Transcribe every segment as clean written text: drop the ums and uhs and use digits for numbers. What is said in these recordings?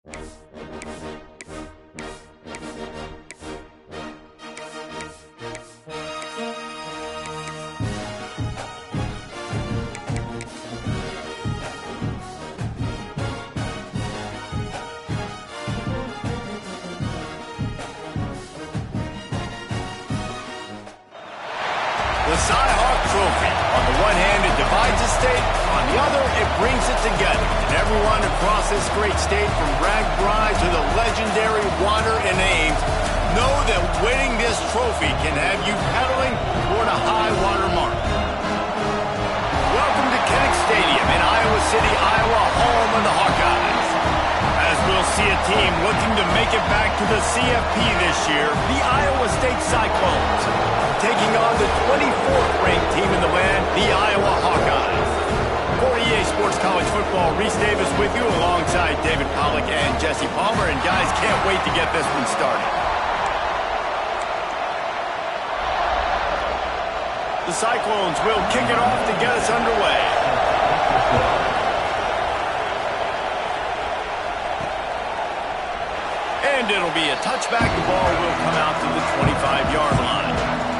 The Cy-Hawk Trophy. On the one hand, it divides a state. On the other, it brings it together. And everyone across this great state, from Bragg Bride to the legendary Water and Ames, know that winning this trophy can have you pedaling toward a high water mark. Welcome to Kinnick Stadium in Iowa City, Iowa, home of the Hawkeyes. As we'll see a team looking to make it back to the CFP this year, the Iowa State Cyclones, taking on the 24th-ranked team in the land, the Iowa Hawkeyes. For EA Sports College Football, Reese Davis with you alongside David Pollack and Jesse Palmer. And guys, can't wait to get this one started. The Cyclones will kick it off to get us underway. And it'll be a touchback. The ball will come out to the 25-yard line.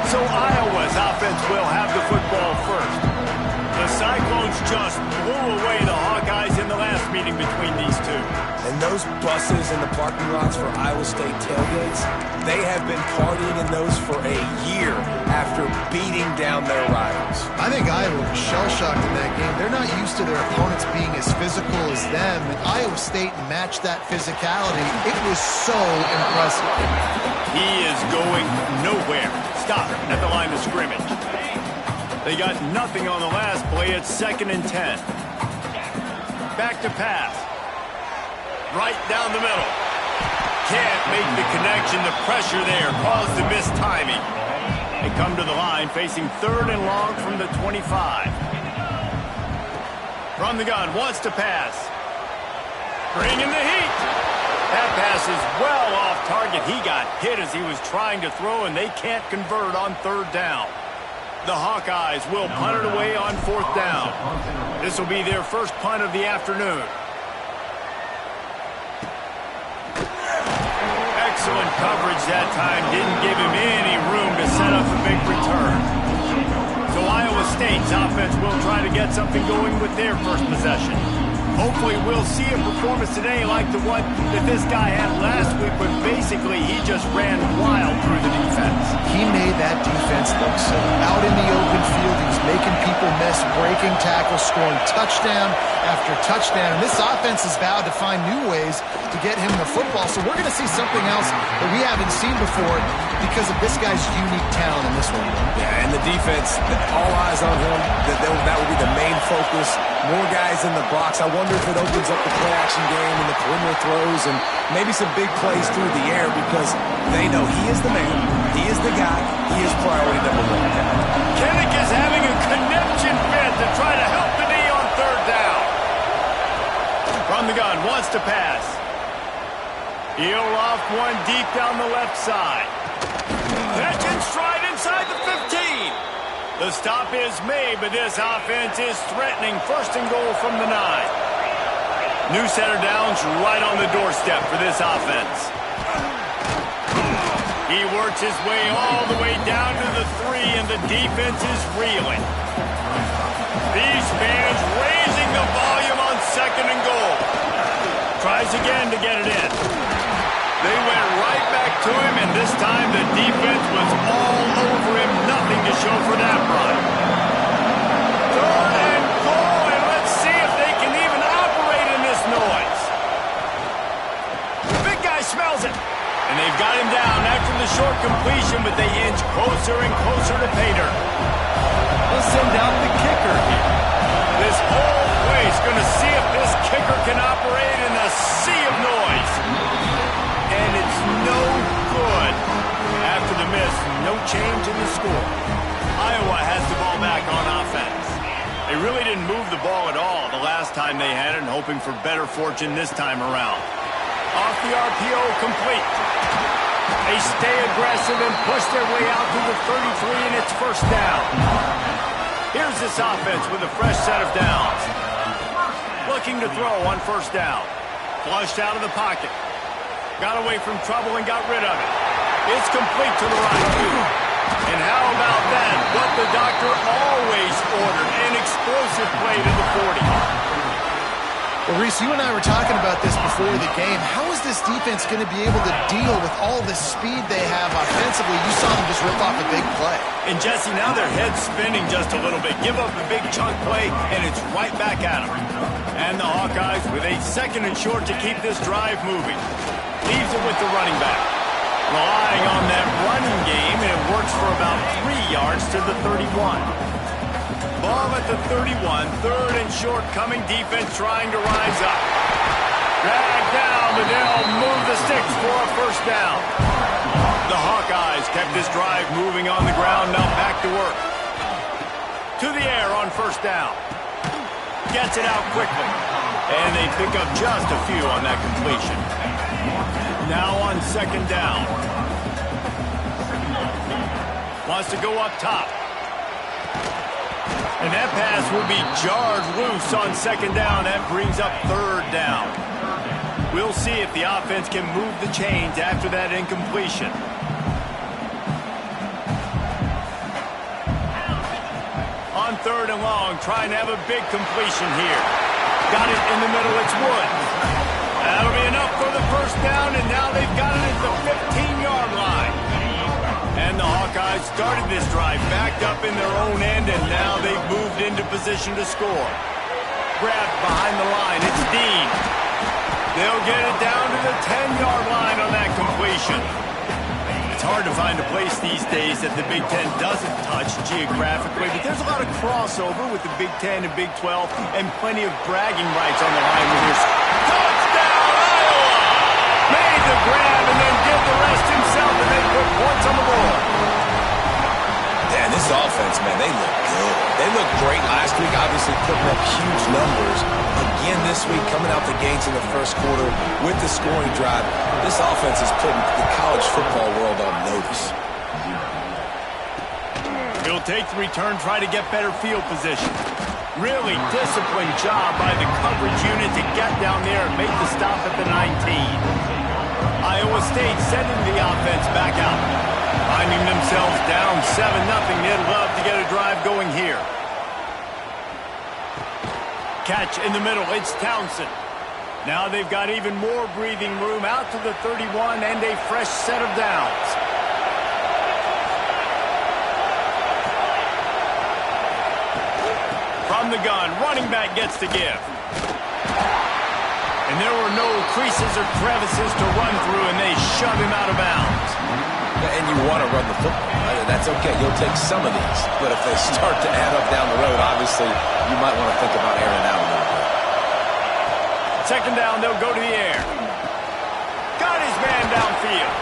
So Iowa's offense will have the football first. The Cyclones just blew away the Hawkeyes in the last meeting between these two. And those buses in the parking lots for Iowa State tailgates, they have been partying in those for a year after beating down their rivals. I think Iowa was shell-shocked in that game. They're not used to their opponents being as physical as them, and Iowa State matched that physicality. It was so impressive. He is going nowhere. Stop at the line of scrimmage. They got nothing on the last play. It's 2nd and 10. Back to pass. Right down the middle. Can't make the connection. The pressure there caused the missed timing. They come to the line facing 3rd and long from the 25. From the gun, wants to pass. Bringing the heat. That pass is well off target. He got hit as he was trying to throw, and they can't convert on 3rd down. The Hawkeyes will punt it away on 4th down. This will be their first punt of the afternoon. Excellent coverage that time. Didn't give him any room to set up a big return. So Iowa State's offense will try to get something going with their first possession. Hopefully we'll see a performance today like the one that this guy had last week, but basically he just ran wild through the defense. He made that defense look silly. Out in the open field, he's making people miss, breaking tackles, scoring touchdown after touchdown. And this offense has vowed to find new ways to get him the football. So we're going to see something else that we haven't seen before because of this guy's unique talent in this one. Yeah, and the defense, all eyes on him. That will be the main focus. More guys in the box. I wonder if it opens up the play-action game and the perimeter throws and maybe some big plays through the air because they know he is the man, he is the guy, he is priority number 1. Kinnick is having a connection fit to try to help the D on 3rd down. From the gun, wants to pass. He'll off one deep down the left side. Catch in stride inside the 15. The stop is made, but this offense is threatening 1st and goal from the 9. New center downs right on the doorstep for this offense. He works his way all the way down to the 3, and the defense is reeling. These fans raising the volume on 2nd and goal. Tries again to get it in. They went right back to him, and this time the defense was all over him. Nothing to show for that run. 3rd and goal, and let's see if they can even operate in this noise. The big guy smells it, and they've got him down after the short completion, but they inch closer and closer to pay dirt. They'll send out the kicker here. This whole place going to see if this kicker can operate in a sea of noise. And it's no good. After the miss, no change in the score. Iowa has the ball back on offense. They really didn't move the ball at all the last time they had it, and hoping for better fortune this time around. Off the RPO, complete. They stay aggressive and push their way out to the 33, and it's 1st down. Here's this offense with a fresh set of downs. Looking to throw on 1st down. Flushed out of the pocket. Got away from trouble and got rid of it. It's complete to the right. And how about that? What the doctor always ordered. An explosive play to the 40. Well, Reese, you and I were talking about this before the game. How is this defense going to be able to deal with all the speed they have offensively? You saw them just rip off a big play. And Jesse, now their head's spinning just a little bit. Give up a big chunk play, and it's right back at them. And the Hawkeyes with a 2nd and short to keep this drive moving. Leaves it with the running back. Relying on that running game, and it works for about 3 yards to the 31. Ball at the 31, 3rd and short coming. Defense trying to rise up. Drag down, but they'll move the sticks for a 1st down. The Hawkeyes kept this drive moving on the ground, now back to work. To the air on 1st down. Gets it out quickly. And they pick up just a few on that completion. Now on 2nd down. Wants to go up top. And that pass will be jarred loose on 2nd down. That brings up 3rd down. We'll see if the offense can move the chains after that incompletion. On 3rd and long, trying to have a big completion here. Got it in the middle, it's Woods. That'll be enough for the 1st down, and now they've got it at the 15-yard line. And the Hawkeyes started this drive backed up in their own end, and now they've moved into position to score. Grabbed behind the line, it's Dean. They'll get it down to the 10-yard line on that completion. It's hard to find a place these days that the Big Ten doesn't touch geographically, but there's a lot of crossover with the Big Ten and Big 12 and plenty of bragging rights on the line with this. Touchdown, Iowa! Made the grab and then did the rest himself, and they put points on the board. Yeah, this offense, man, they look good. They looked great last week, obviously putting up huge numbers. Again this week, coming out the gates in the 1st quarter with the scoring drive. This offense is putting the college football world on notice. He'll take the return, try to get better field position. Really disciplined job by the coverage unit to get down there and make the stop at the 19. Iowa State sending the offense back out. Finding themselves down 7-0. They'd love to get a drive going here. Catch in the middle, it's Townsend. Now they've got even more breathing room out to the 31 and a fresh set of downs. From the gun, running back gets to give. And there were no creases or crevices to run through, and they shove him out of bounds. And you want to run the football. That's okay. You'll take some of these. But if they start to add up down the road, obviously, you might want to think about airing out a little bit. 2nd down, they'll go to the air. Got his man downfield.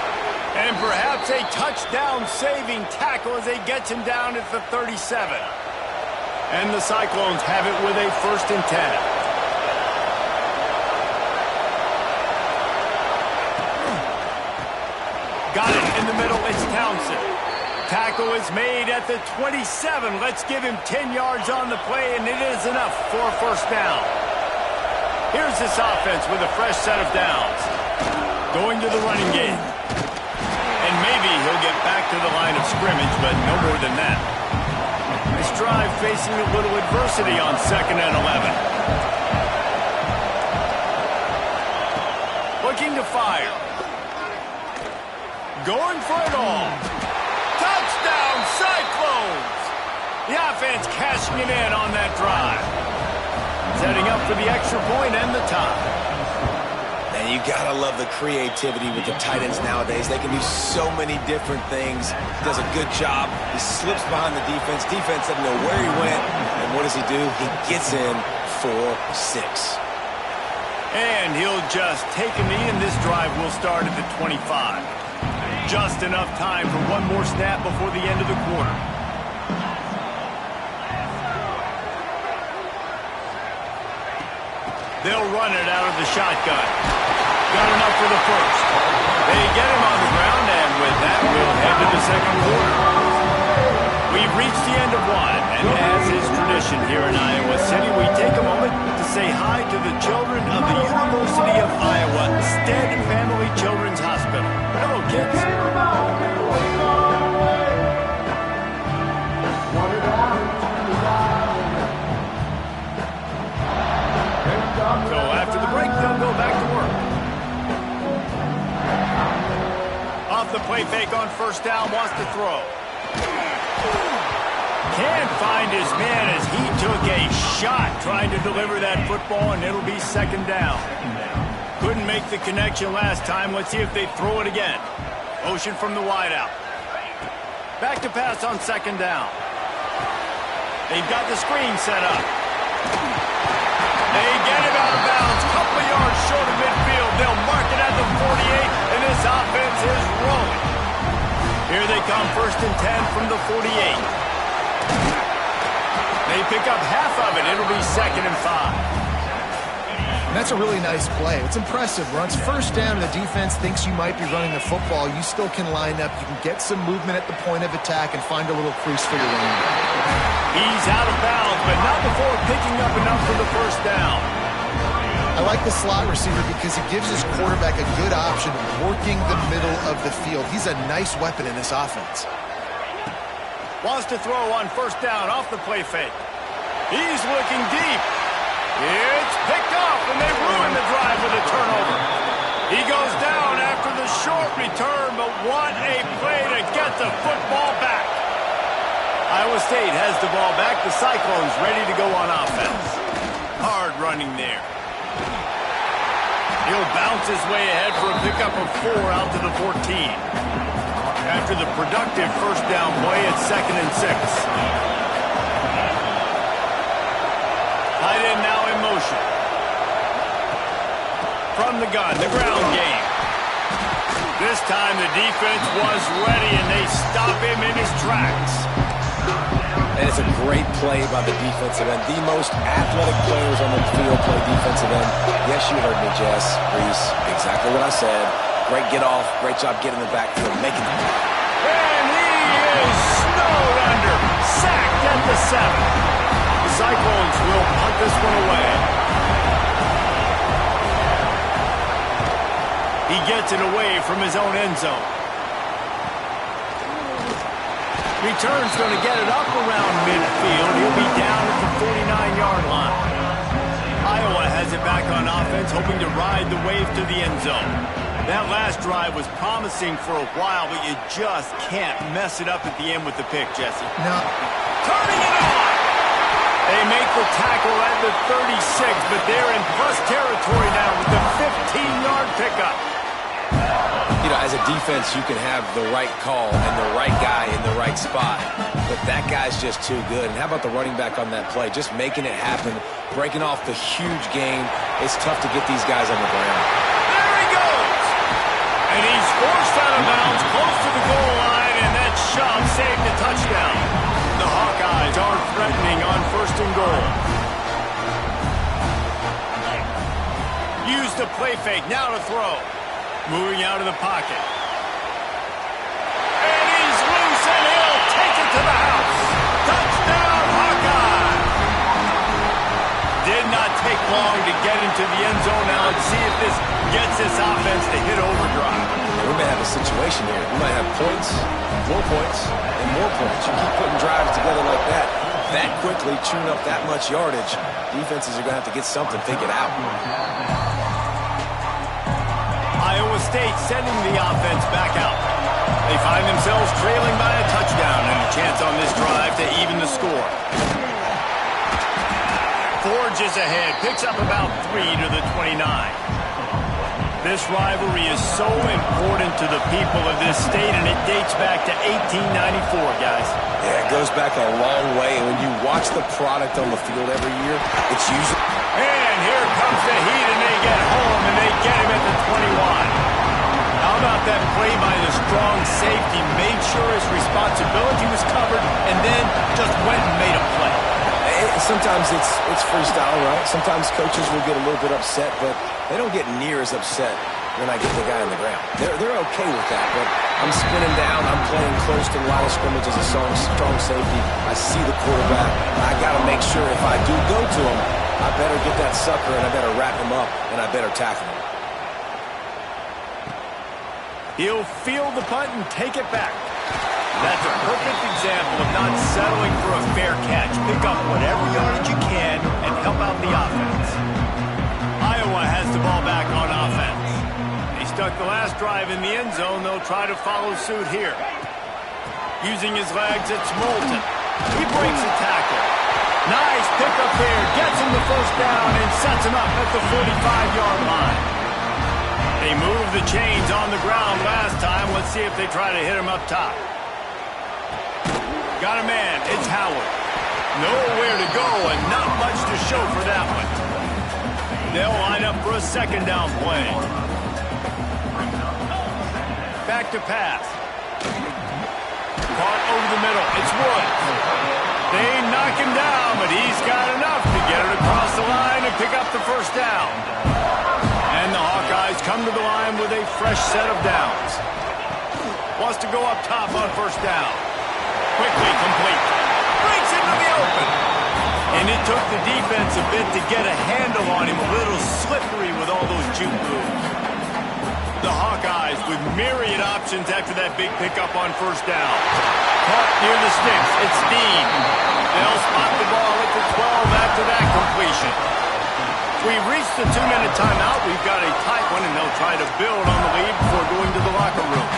And perhaps a touchdown-saving tackle as they get him down at the 37. And the Cyclones have it with a 1st and 10. Got it in the middle, it's Townsend. Tackle is made at the 27. Let's give him 10 yards on the play, and it is enough for a 1st down. Here's this offense with a fresh set of downs. Going to the running game. And maybe he'll get back to the line of scrimmage, but no more than that. This drive facing a little adversity on 2nd and 11. Looking to fire. Going for it all. Touchdown, Cyclones! The offense cashing it in on that drive. Setting up for the extra point and the tie. And you gotta love the creativity with the tight ends nowadays. They can do so many different things. He does a good job. He slips behind the defense. Defense doesn't know where he went. And what does he do? He gets in for 6. And he'll just take a knee, and this drive will start at the 25. Just enough time for one more snap before the end of the quarter. They'll run it out of the shotgun. Got enough for the 1st. They get him on the ground, and with that, we'll head to the 2nd quarter. We've reached the end of one, and as is tradition here in Iowa City, we take a moment to say hi to the children of the University of Iowa. fake on first down, wants to throw. Can't find his man as he took a shot trying to deliver that football, and it'll be second down. Couldn't make the connection last time. Let's see if they throw it again. Motion from the wideout. Back to pass on second down. They've got the screen set up. They get him out of bounds. Couple of yards short of midfield. They'll mark it at the 48, and this offense is rolling. Here they come, 1st and 10 from the 48. They pick up half of it. It'll be 2nd and 5. And that's a really nice play. It's impressive. Runs first down, and the defense thinks you might be running the football. You still can line up. You can get some movement at the point of attack and find a little crease for your running back. He's out of bounds, but not before picking up enough for the first down. I like the slot receiver because it gives his quarterback a good option working the middle of the field. He's a nice weapon in this offense. Wants to throw on first down off the play fake. He's looking deep. It's picked off, and they ruin the drive with a turnover. He goes down after the short return, but what a play to get the football back. Iowa State has the ball back. The Cyclones ready to go on offense. Hard running there. He'll bounce his way ahead for a pickup of 4 out to the 14. After the productive first down play, it's 2nd and 6. Tight end now in motion. From the gun, the ground game. This time the defense was ready, and they stop him in his tracks. And it's a great play by the defensive end. The most athletic players on the field play defensive end. Yes, you heard me, Jess, Reese. Exactly what I said. Great get off. Great job getting the backfield, making it. And he is snowed under. Sacked at the 7. The Cyclones will punt this one away. He gets it away from his own end zone. Return's going to get it up around midfield. He'll be down at the 49-yard line. Iowa has it back on offense, hoping to ride the wave to the end zone. That last drive was promising for a while, but you just can't mess it up at the end with the pick, Jesse. No. Turning it on! They make the tackle at the 36, but they're in plus territory now with the 15-yard pickup. You know, as a defense, you can have the right call and the right guy in the right spot, but that guy's just too good. And how about the running back on that play? Just making it happen, breaking off the huge gain. It's tough to get these guys on the ground. There he goes! And he's forced out of bounds, close to the goal line, and that shove saved the touchdown. The Hawkeyes are threatening on 1st and goal. Use the play fake, now to throw. Moving out of the pocket. And he's loose, and he'll take it to the house. Touchdown, Hawkeye! Did not take long to get into the end zone. Now let's see if this gets this offense to hit overdrive. We may have a situation here. We might have points, and more points. You keep putting drives together like that quickly, chewing up that much yardage, defenses are going to have to get something figured out. Iowa State sending the offense back out. They find themselves trailing by a touchdown and a chance on this drive to even the score. Forges ahead, picks up about 3 to the 29. This rivalry is so important to the people of this state, and it dates back to 1894, guys. Yeah, it goes back a long way, and when you watch the product on the field every year, it's usually... And here comes the heat, and they get home, and they get him at the 21. How about that play by the strong safety? Made sure his responsibility was covered, and then just went and made a play. Sometimes it's freestyle, right? Sometimes coaches will get a little bit upset, but they don't get near as upset when I get the guy on the ground. They're okay with that, but I'm spinning down. I'm playing close to the line of scrimmage as a strong safety. I see the quarterback. I got to make sure if I do go to him, I better get that sucker, and I better wrap him up, and I better tackle him. He'll field the punt and take it back. That's a perfect example of not settling for a fair catch. Pick up whatever yardage you can and help out the offense. Iowa has the ball back on offense. They stuck the last drive in the end zone. They'll try to follow suit here. Using his legs, it's Moulton. He breaks a tackle. Nice pickup there. Gets him the first down and sets him up at the 45-yard line. They moved the chains on the ground last time. Let's see if they try to hit him up top. Got a man. It's Howard. Nowhere to go and not much to show for that one. They'll line up for a second down play. Back to pass. Caught over the middle. It's Woods. They knock him down, but he's got enough to get it across the line and pick up the first down. And the Hawkeyes come to the line with a fresh set of downs. Wants to go up top on first down. Quickly complete. Breaks into the open. And it took the defense a bit to get a handle on him. A little slippery with all those juke moves. The Hawkeyes with myriad options after that big pickup on first down. Caught near the sticks. It's Dean. They'll spot the ball at the 12 after that completion. We've reached the 2-minute timeout. We've got a tight one, and they'll try to build on the lead before going to the locker room.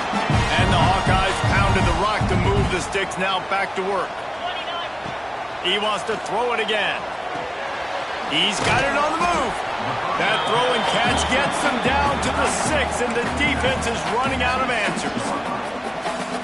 And the Hawkeyes pounded the rock to move the sticks. Now back to work. He wants to throw it again. He's got it on the move. That throw and catch gets them down to the 6, and the defense is running out of answers.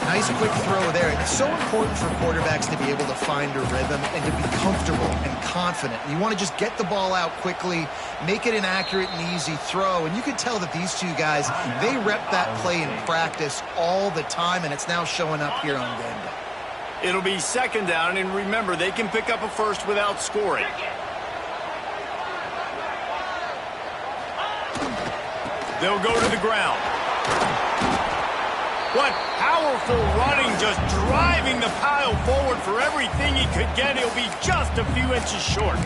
Nice quick throw there. It's so important for quarterbacks to be able to find a rhythm and to be comfortable and confident. You want to just get the ball out quickly, make it an accurate and easy throw. And you can tell that these two guys, they rep that play in practice all the time, and it's now showing up here on game day. It'll be second down, and remember, they can pick up a first without scoring. They'll go to the ground. What powerful running, just driving the pile forward for everything he could get. He'll be just a few inches short.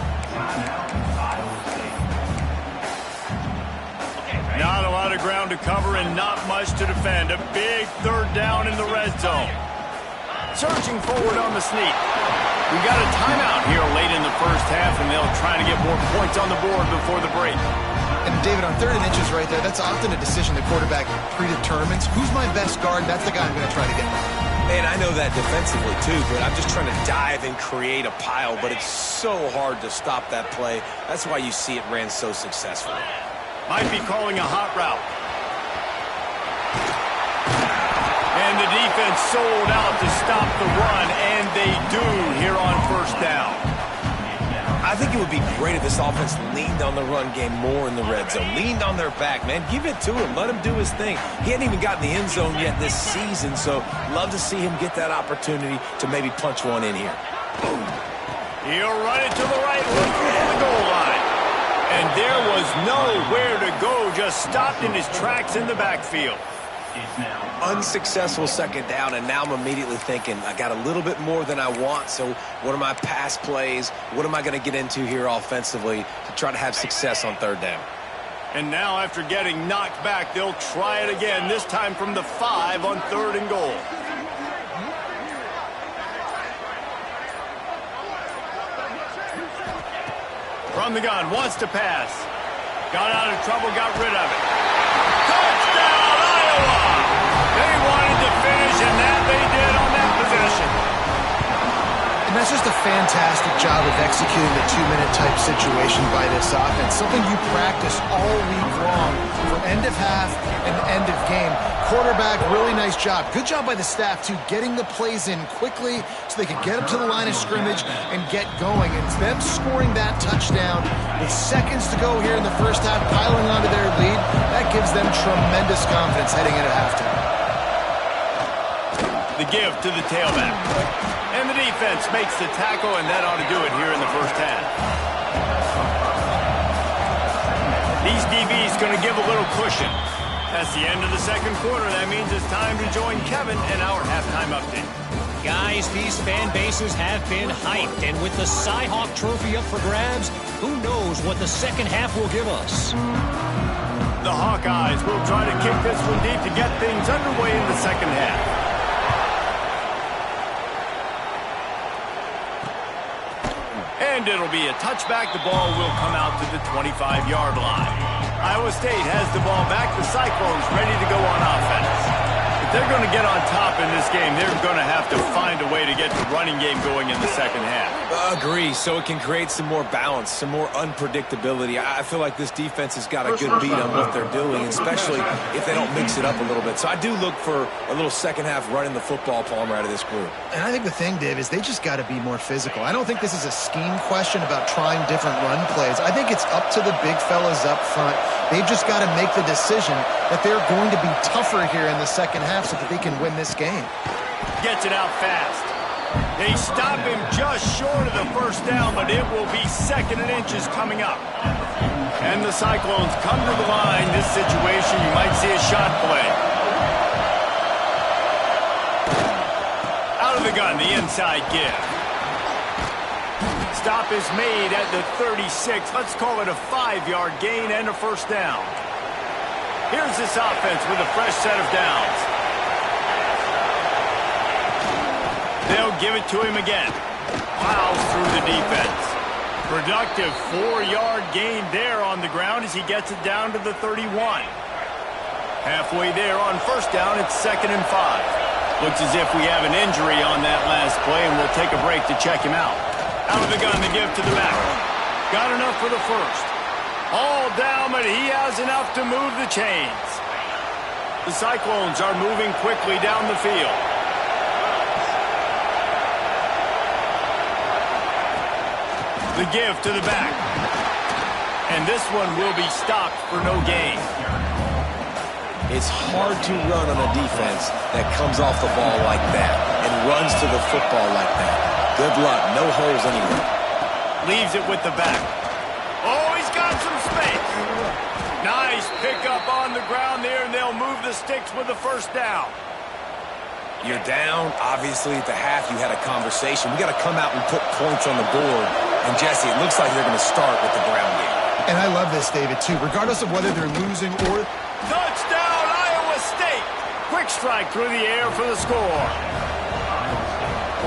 Not a lot of ground to cover and not much to defend. A big third down in the red zone. Surging forward on the sneak. We got a timeout here late in the first half, and they'll try to get more points on the board before the break. And David, on 3rd and inches right there, that's often a decision the quarterback predetermines. Who's my best guard? That's the guy I'm going to try to get. Man, I know that defensively too, but I'm just trying to dive and create a pile, but it's so hard to stop that play. That's why you see it ran so successfully. Might be calling a hot route. And the defense sold out to stop the run, and they do here on first down. I think it would be great if this offense leaned on the run game more in the red zone. Leaned on their back, man. Give it to him. Let him do his thing. He hadn't even gotten the end zone yet this season, so love to see him get that opportunity to maybe punch one in here. He'll run it to the right, looking for the goal line. And there was nowhere to go, just stopped in his tracks in the backfield. Unsuccessful second down, and now I'm immediately thinking, I got a little bit more than I want, so what are my pass plays? What am I going to get into here offensively to try to have success on 3rd down? And now after getting knocked back, they'll try it again, this time from the 5 on 3rd and goal. From the gun, wants to pass. Got out of trouble, got rid of it. Touchdown, Iowa! They wanted to finish, and that they did on that possession. And that's just a fantastic job of executing the 2-minute type situation by this offense. Something you practice all week long for end of half and end of game. Quarterback, really nice job. Good job by the staff, too, getting the plays in quickly so they could get up to the line of scrimmage and get going. And it's them scoring that touchdown with seconds to go here in the first half, piling onto their lead. That gives them tremendous confidence heading into halftime. The give to the tailback. And the defense makes the tackle, and that ought to do it here in the first half. These DBs going to give a little cushion. That's the end of the second quarter. That means it's time to join Kevin and our halftime update. Guys, these fan bases have been hyped, and with the Cy-Hawk Trophy up for grabs, who knows what the second half will give us. The Hawkeyes will try to kick this one deep to get things underway in the second half. And it'll be a touchback. The ball will come out to the 25-yard line. Iowa State has the ball back. The Cyclones ready to go on offense. If they're going to get on top in this game, they're going to have to find a way to get the running game going in the second half. Agree, so it can create some more balance, some more unpredictability. I feel like this defense has got a good beat on what they're doing, especially if they don't mix it up a little bit. So I do look for a little second half running the football, Palmer, out of this group. And I think the thing, Dave, is they just got to be more physical. I don't think this is a scheme question about trying different run plays. I think it's up to the big fellas up front. They've just got to make the decision that they're going to be tougher here in the second half so that they can win this game. Gets it out fast. They stop him just short of the first down, but it will be second and inches coming up. And the Cyclones come to the line. This situation, you might see a shot play. Out of the gun, the inside give. Stop is made at the 36. Let's call it a 5-yard gain and a first down. Here's this offense with a fresh set of downs. They'll give it to him again. Plows through the defense. Productive 4-yard gain there on the ground as he gets it down to the 31. Halfway there on first down, it's 2nd and 5. Looks as if we have an injury on that last play, and we'll take a break to check him out. Out of the gun, the give to the back. Got enough for the first. All down, but he has enough to move the chains. The Cyclones are moving quickly down the field. The give to the back. And this one will be stopped for no gain. It's hard to run on a defense that comes off the ball like that and runs to the football like that. Good luck. No holes anywhere. Leaves it with the back. Oh, he's got some space. Nice pickup on the ground there, and they'll move the sticks with the first down. You're down. Obviously, at the half, you had a conversation. We got to come out and put points on the board. And, Jesse, it looks like they're going to start with the ground game. And I love this, David, too. Regardless of whether they're losing or... Touchdown, Iowa State! Quick strike through the air for the score.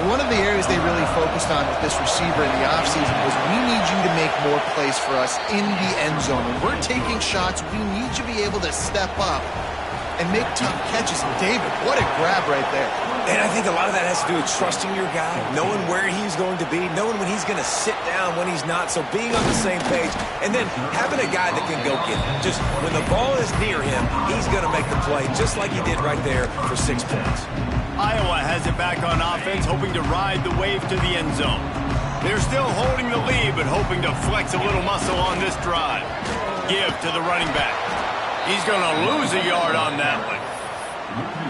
One of the areas they really focused on with this receiver in the offseason was we need you to make more plays for us in the end zone. When we're taking shots, we need you to be able to step up and make tough catches. And David, what a grab right there. And I think a lot of that has to do with trusting your guy, knowing where he's going to be, knowing when he's going to sit down, when he's not, so being on the same page, and then having a guy that can go get it. Just when the ball is near him, he's going to make the play, just like he did right there for 6 points. Iowa has it back on offense, hoping to ride the wave to the end zone. They're still holding the lead, but hoping to flex a little muscle on this drive. Give to the running back. He's going to lose a yard on that one.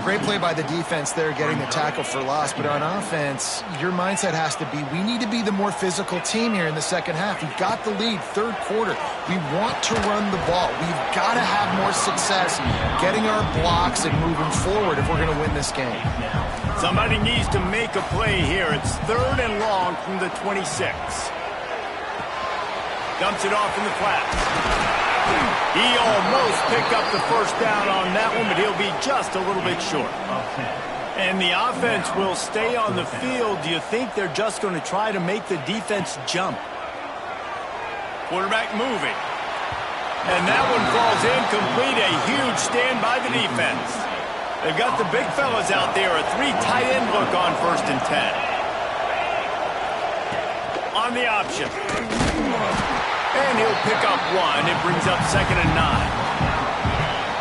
Great play by the defense there, getting the tackle for loss. But on offense, your mindset has to be, we need to be the more physical team here in the second half. We've got the lead, third quarter. We want to run the ball. We've got to have more success getting our blocks and moving forward if we're going to win this game. Somebody needs to make a play here. It's 3rd and long from the 26. Dumps it off in the flats. He almost picked up the first down on that one, but he'll be just a little bit short. And the offense will stay on the field. Do you think they're just going to try to make the defense jump? Quarterback moving. And that one falls incomplete. A huge stand by the defense. They've got the big fellas out there. A 3 tight end look on 1st and 10. On the option. And he'll pick up 1. It brings up 2nd and 9.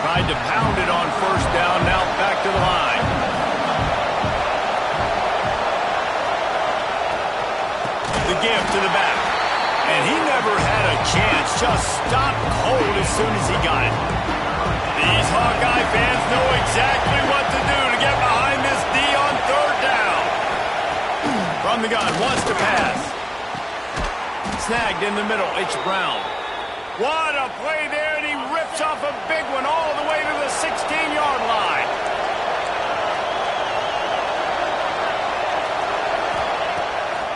Tried to pound it on first down. Now back to the line. The give to the back. And he never had a chance. Just stopped cold as soon as he got it. These Hawkeye fans know exactly what to do to get behind this D on 3rd down. From the gun, wants to pass. Snagged in the middle, it's Brown. What a play there, and he rips off a big one all the way to the 16-yard line.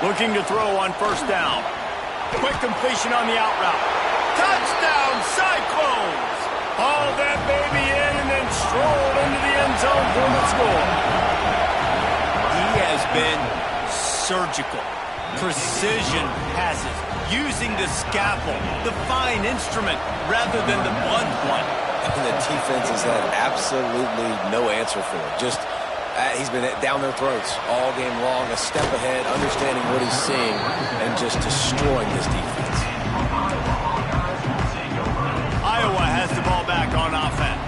Looking to throw on first down. Quick completion on the out route. Touchdown, Cyclones! Hauled that baby in and then strolled into the end zone for the score. He has been surgical. Precision passes, using the scalpel, the fine instrument, rather than the blunt one. And the defense has had absolutely no answer for it. Just, he's been down their throats all game long, a step ahead, understanding what he's seeing, and just destroying this defense. Iowa has the ball back on offense.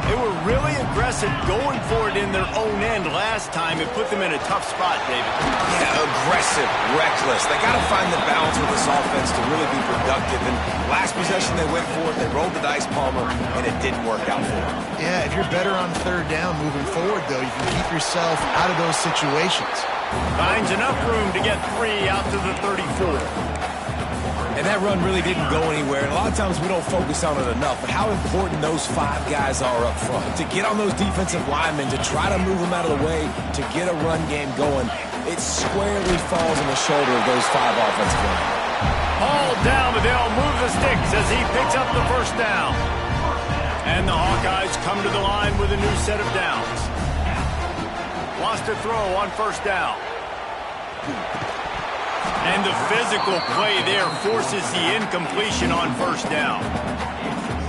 They were really aggressive going for it in their own end last time. It put them in a tough spot, David. Yeah, aggressive, reckless. They got to find the balance with this offense to really be productive. And last possession they went for it, they rolled the dice, Palmer, and it didn't work out for them. Yeah, if you're better on third down moving forward, though, you can keep yourself out of those situations. Finds enough room to get 3 out to the 34. And that run really didn't go anywhere. And a lot of times we don't focus on it enough. But how important those 5 guys are up front. To get on those defensive linemen, to try to move them out of the way, to get a run game going, it squarely falls on the shoulder of those 5 offensive linemen. All down, but they'll move the sticks as he picks up the first down. And the Hawkeyes come to the line with a new set of downs. Wants to throw on first down. And the physical play there forces the incompletion on first down.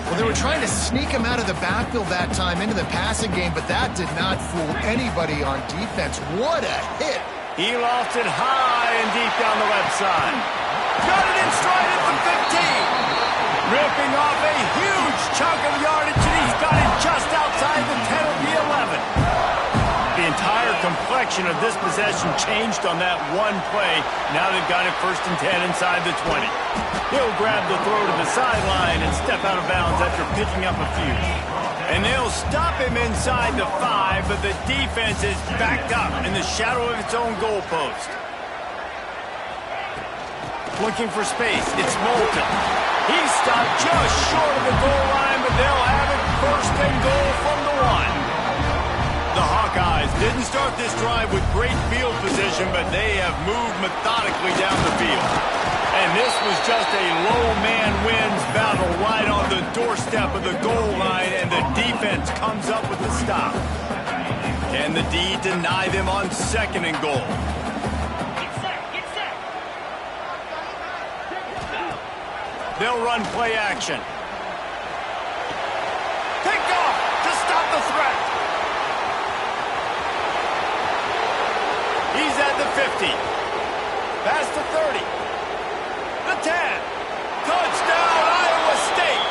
Well, they were trying to sneak him out of the backfield that time into the passing game, but that did not fool anybody on defense. What a hit. He lofted high and deep down the left side. Got it in stride at the 15. Ripping off a huge chunk of yardage, and he's got it just outside the 10 of the 11. The entire complexion of this possession changed on that one play. Now they've got it 1st and 10 inside the 20. He'll grab the throw to the sideline and step out of bounds after picking up a few. And they'll stop him inside the 5, but the defense is backed up in the shadow of its own goalpost. Looking for space. It's Moulton. He's stopped just short of the goal line, but they'll have it 1st and goal from the 1. The Hawkeyes didn't start this drive with great field position, but they have moved methodically down the field. And this was just a low man wins battle right on the doorstep of the goal line, and the defense comes up with the stop. Can the D deny them on 2nd and goal? They'll run play action. Pick off to stop the threat. He's at the 50. Past the 30. The 10. Touchdown, Iowa State.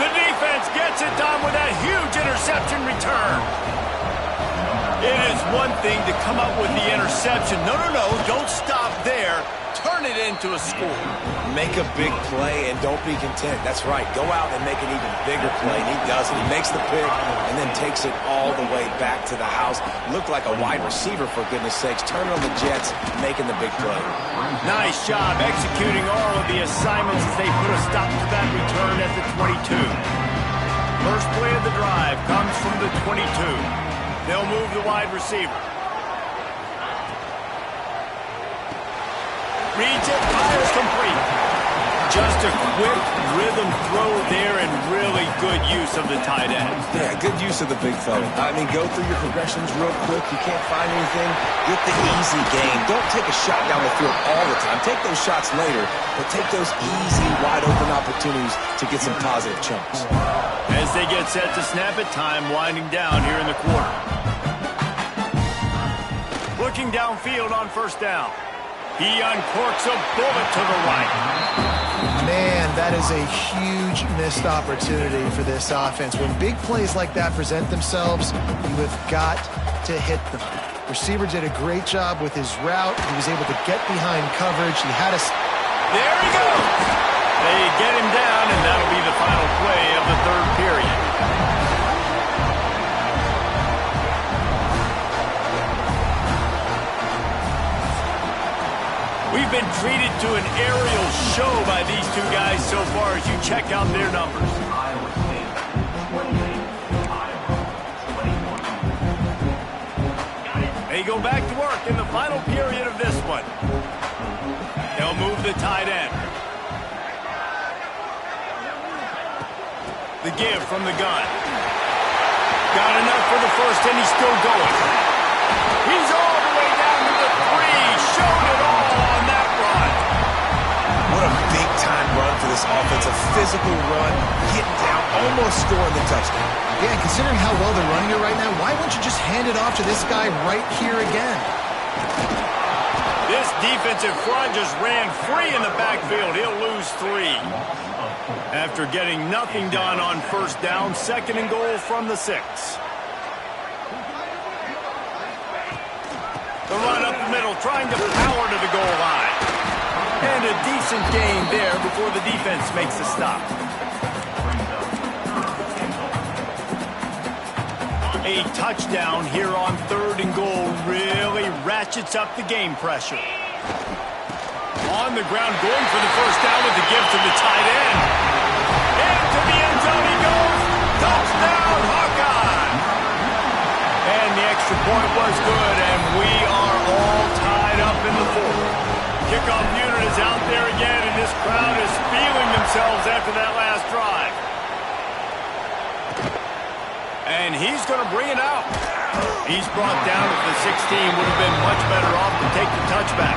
The defense gets it done with that huge interception return. It is one thing to come up with the interception. No, don't stop there. Turn it into a score. Make a big play and don't be content. That's right. Go out and make an even bigger play. And he does it. He makes the pick and then takes it all the way back to the house. Looked like a wide receiver, for goodness sakes. Turning on the Jets, making the big play. Nice job executing all of the assignments as they put a stop to that return at the 22. First play of the drive comes from the 22. They'll move the wide receiver. Reads it, fires complete. Just a quick rhythm throw there and really good use of the tight end. Yeah, good use of the big fella. I mean, go through your progressions real quick. You can't find anything. Get the easy gain. Don't take a shot down the field all the time. Take those shots later, but take those easy, wide-open opportunities to get some positive chunks. As they get set to snap it, time winding down here in the quarter. Looking downfield on first down. He uncorks a bullet to the right. Man, that is a huge missed opportunity for this offense. When big plays like that present themselves, you have got to hit them. Receiver did a great job with his route. He was able to get behind coverage. He had a... There he goes. They get him down, and that'll be the final play of the 3rd period. We've been treated to an aerial show by these two guys so far as you check out their numbers. They go back to work in the final period of this one. They'll move the tight end. The give from the gun. Got enough for the first, and he's still going. He's all the way down to the 3. Showed it all on that for this offense. A physical run, getting down, almost scoring the touchdown. Yeah, and considering how well they're running it right now, why wouldn't you just hand it off to this guy right here again? This defensive front just ran free in the backfield. He'll lose 3. After getting nothing done on first down, 2nd and goal from the 6. The run up the middle, trying to power to the goal line. And a decent gain there before the defense makes a stop. A touchdown here on 3rd and goal really ratchets up the game pressure. On the ground, going for the first down with the give to the tight end. Into the end zone he goes. Touchdown, Hawkeye! And the extra point was good, and we are all tied up in the 4th. Kickoff unit is out there again, and this crowd is feeling themselves after that last drive. And he's going to bring it out. He's brought down at the 16. Would have been much better off to take the touchback.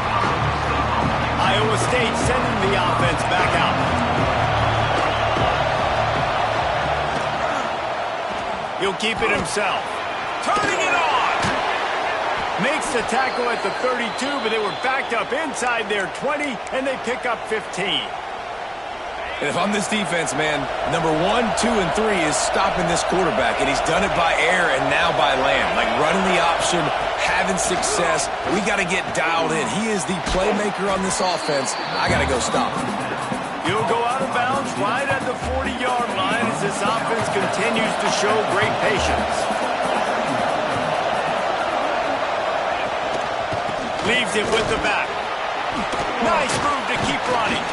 Iowa State sending the offense back out. He'll keep it himself. Turning it on. Makes the tackle at the 32, but they were backed up inside their 20, and they pick up 15. And if I'm this defense, man, number 1, 2, and 3 is stopping this quarterback, and he's done it by air and now by land. Like running the option, having success. We got to get dialed in. He is the playmaker on this offense. I got to go stop him. He'll go out of bounds right at the 40-yard line as this offense continues to show great patience. Leaves it with the back. Nice move to keep running.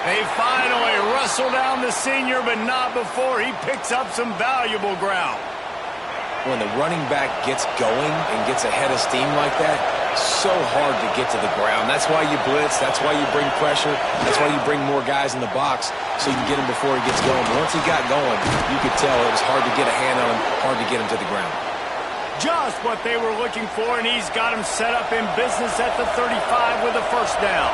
They finally wrestle down the senior, but not before he picks up some valuable ground. When the running back gets going and gets ahead of steam like that, so hard to get to the ground. That's why you blitz. That's why you bring pressure. That's why you bring more guys in the box so you can get him before he gets going. But once he got going, you could tell it was hard to get a hand on him, hard to get him to the ground. Just what they were looking for, and he's got him set up in business at the 35 with a first down.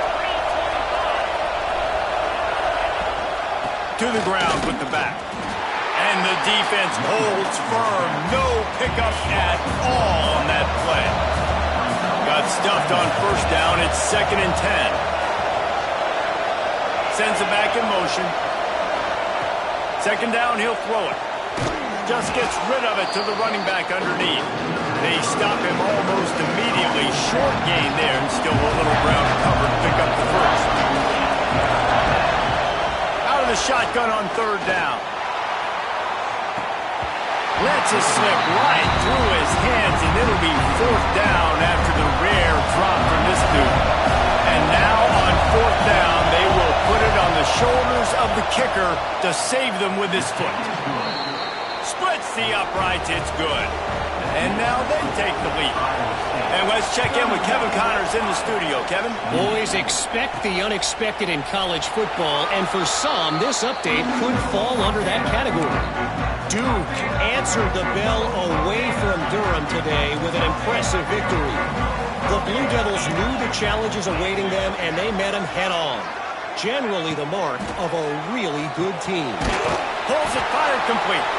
To the ground with the back. And the defense holds firm. No pickup at all on that play. Got stuffed on first down. It's 2nd and 10. Sends it back in motion. 2nd down, he'll throw it. Just gets rid of it to the running back underneath. They stop him almost immediately. Short gain there, and still a little ground covered to pick up the first. Out of the shotgun on 3rd down. Lets it slip right through his hands, and it'll be 4th down after the rare drop from this dude. And now on 4th down, they will put it on the shoulders of the kicker to save them with his foot. Splits the uprights, it's good. And now they take the lead. And let's check in with Kevin Connors in the studio. Kevin? Boys, expect the unexpected in college football, and for some, this update could fall under that category. Duke answered the bell away from Durham today with an impressive victory. The Blue Devils knew the challenges awaiting them, and they met them head-on. Generally the mark of a really good team. Pulls it, fired complete.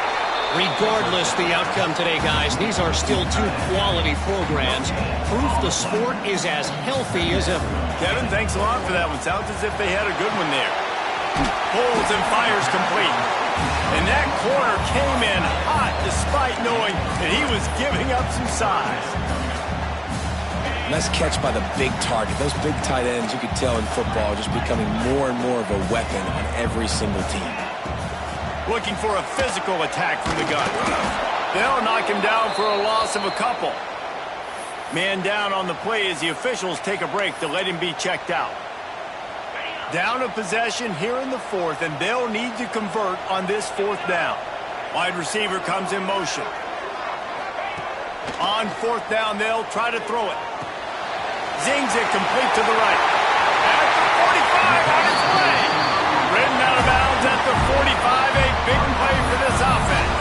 Regardless the outcome today, guys, these are still 2 quality programs. Proof the sport is as healthy as ever. Kevin, thanks a lot for that one. Sounds as if they had a good one there. Pulls and fires complete. And that corner came in hot despite knowing that he was giving up some size. Nice catch by the big target. Those big tight ends, you could tell in football, are just becoming more and more of a weapon on every single team. Looking for a physical attack from the gun. They'll knock him down for a loss of a couple. Man down on the play as the officials take a break to let him be checked out. Down a possession here in the 4th, and they'll need to convert on this 4th down. Wide receiver comes in motion. On 4th down, they'll try to throw it. Zings it complete to the right. At the 45 on its way. Ridden out of bounds at the 45, a big play for this offense.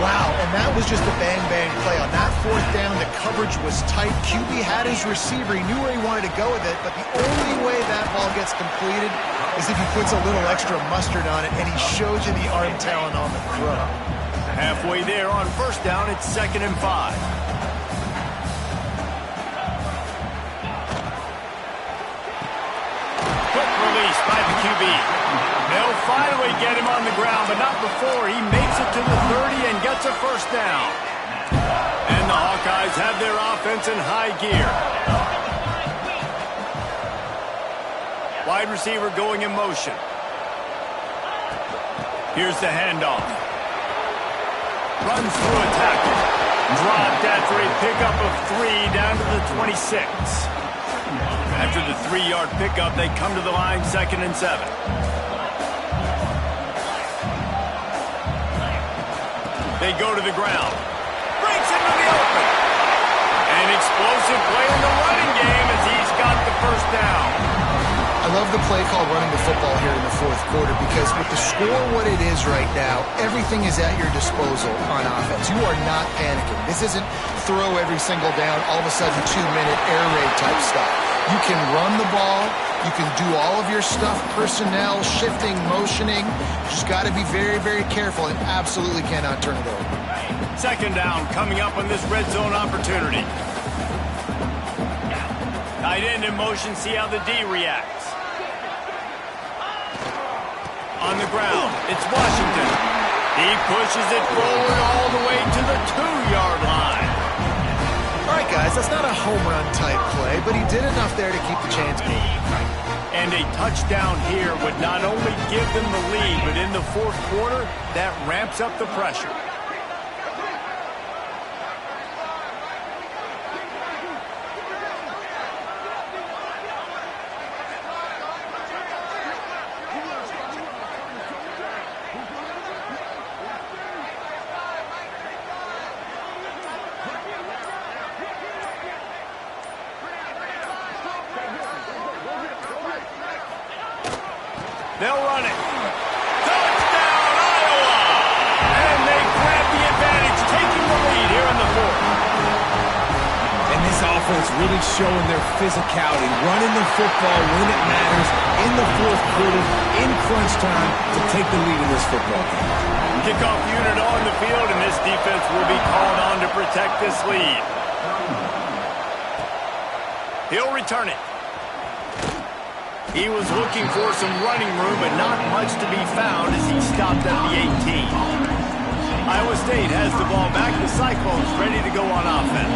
Wow, and that was just a bang-bang play. On that 4th down, the coverage was tight. QB had his receiver. He knew where he wanted to go with it, but the only way that ball gets completed as if he puts a little extra mustard on it, and he shows you the arm talent on the throw. Halfway there on first down, it's 2nd and 5. Quick release by the QB. They'll finally get him on the ground, but not before he makes it to the 30 and gets a first down. And the Hawkeyes have their offense in high gear. Wide receiver going in motion. Here's the handoff. Runs through a tackle. Dropped after a pickup of 3 down to the 26. After the 3-yard pickup, they come to the line 2nd and 7. They go to the ground. Breaks into the open. An explosive play in the running game as he's got the first down. I love the play call running the football here in the fourth quarter because with the score what it is right now, everything is at your disposal on offense. You are not panicking. This isn't throw every single down, all of a sudden 2-minute air raid type stuff. You can run the ball. You can do all of your stuff, personnel, shifting, motioning. Just got to be very, very careful and absolutely cannot turn it over. 2nd down coming up on this red zone opportunity. Tight end in motion, see how the D reacts. On the ground, it's Washington. He pushes it forward all the way to the 2-yard line. All right, guys, that's not a home run type play, but he did enough there to keep the chains going. And a touchdown here would not only give them the lead, but in the fourth quarter, that ramps up the pressure. They'll run it. Touchdown, Iowa! And they grab the advantage, taking the lead here in the fourth. And this offense really showing their physicality, running the football when it matters, in the fourth quarter, in crunch time, to take the lead in this football game. Kickoff unit on the field, and this defense will be called on to protect this lead. He'll return it. He was looking for some running room, but not much to be found as he stopped at the 18. Iowa State has the ball back. The Cyclones ready to go on offense.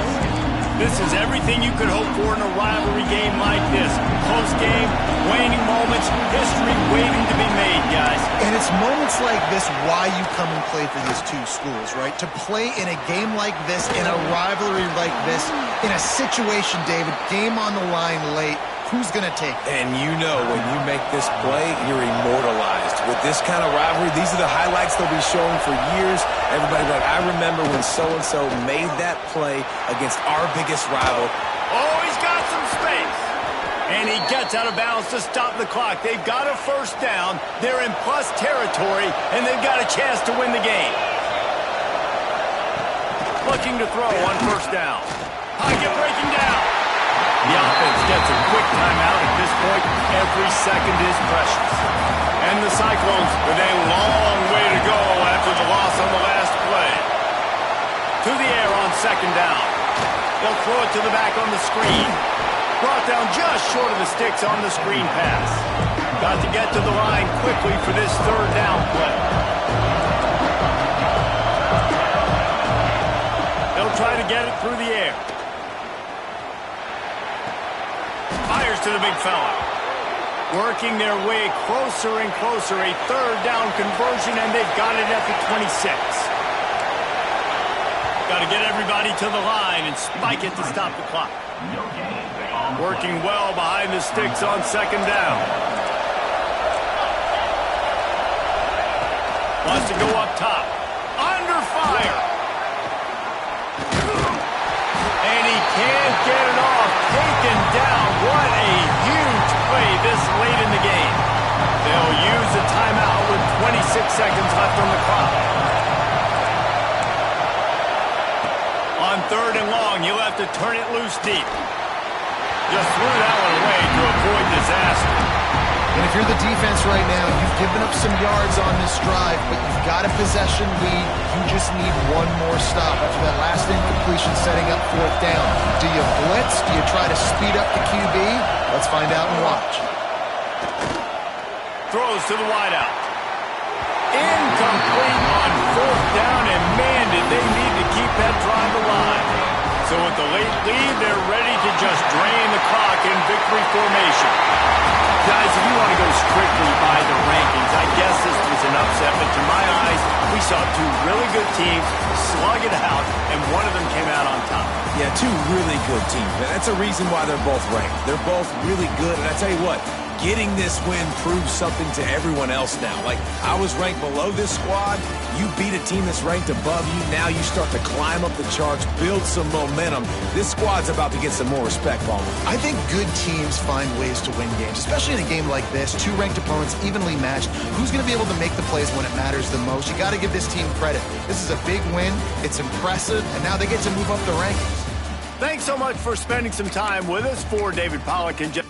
This is everything you could hope for in a rivalry game like this. Close game, waning moments, history waiting to be made, guys. And it's moments like this why you come and play for these two schools, right? To play in a game like this, in a rivalry like this, in a situation, David, game on the line late, who's going to take it? And you know when you make this play, you're immortalized. With this kind of rivalry, these are the highlights they'll be showing for years. Everybody like, I remember when so-and-so made that play against our biggest rival. Oh, he's got some space. And he gets out of bounds to stop the clock. They've got a first down. They're in plus territory, and they've got a chance to win the game. Looking to throw on first down. Pocket breaking down. The offense gets a quick timeout at this point. Every second is precious. And the Cyclones with a long way to go after the loss on the last play. To the air on 2nd down. They'll throw it to the back on the screen. Brought down just short of the sticks on the screen pass. Got to get to the line quickly for this 3rd down play. They'll try to get it through the air. Fires to the big fella. Working their way closer and closer. A 3rd down conversion, and they've got it at the 26. Got to get everybody to the line and spike it to stop the clock. Working well behind the sticks on 2nd down. Wants to go up top. Under fire. And he can't get it off. Taken down. What a huge play this late in the game. They'll use a timeout with 26 seconds left on the clock. On 3rd and long, you'll have to turn it loose deep. Just threw that one away to avoid disaster. And if you're the defense right now, you've given up some yards on this drive, but you've got a possession lead. You just need one more stop after that last incompletion setting up fourth down. Do you blitz? Do you try to speed up the QB? Let's find out and watch. Throws to the wideout. Incomplete on fourth down, and man, did they need to keep that drive alive. So with the late lead, they're ready to just drain the clock in victory formation. Guys, if you want to go strictly by the rankings, I guess this was an upset, but to my eyes, we saw two really good teams slug it out, and one of them came out on top. Yeah, two really good teams, man. That's a reason why they're both ranked. They're both really good, and I tell you what, getting this win proves something to everyone else now. Like, I was ranked below this squad. You beat a team that's ranked above you. Now you start to climb up the charts, build some momentum. This squad's about to get some more respect, Palmer. I think good teams find ways to win games, especially in a game like this. Two ranked opponents evenly matched. Who's going to be able to make the plays when it matters the most? You got to give this team credit. This is a big win. It's impressive, and now they get to move up the rankings. Thanks so much for spending some time with us. For David Pollack and Jeff.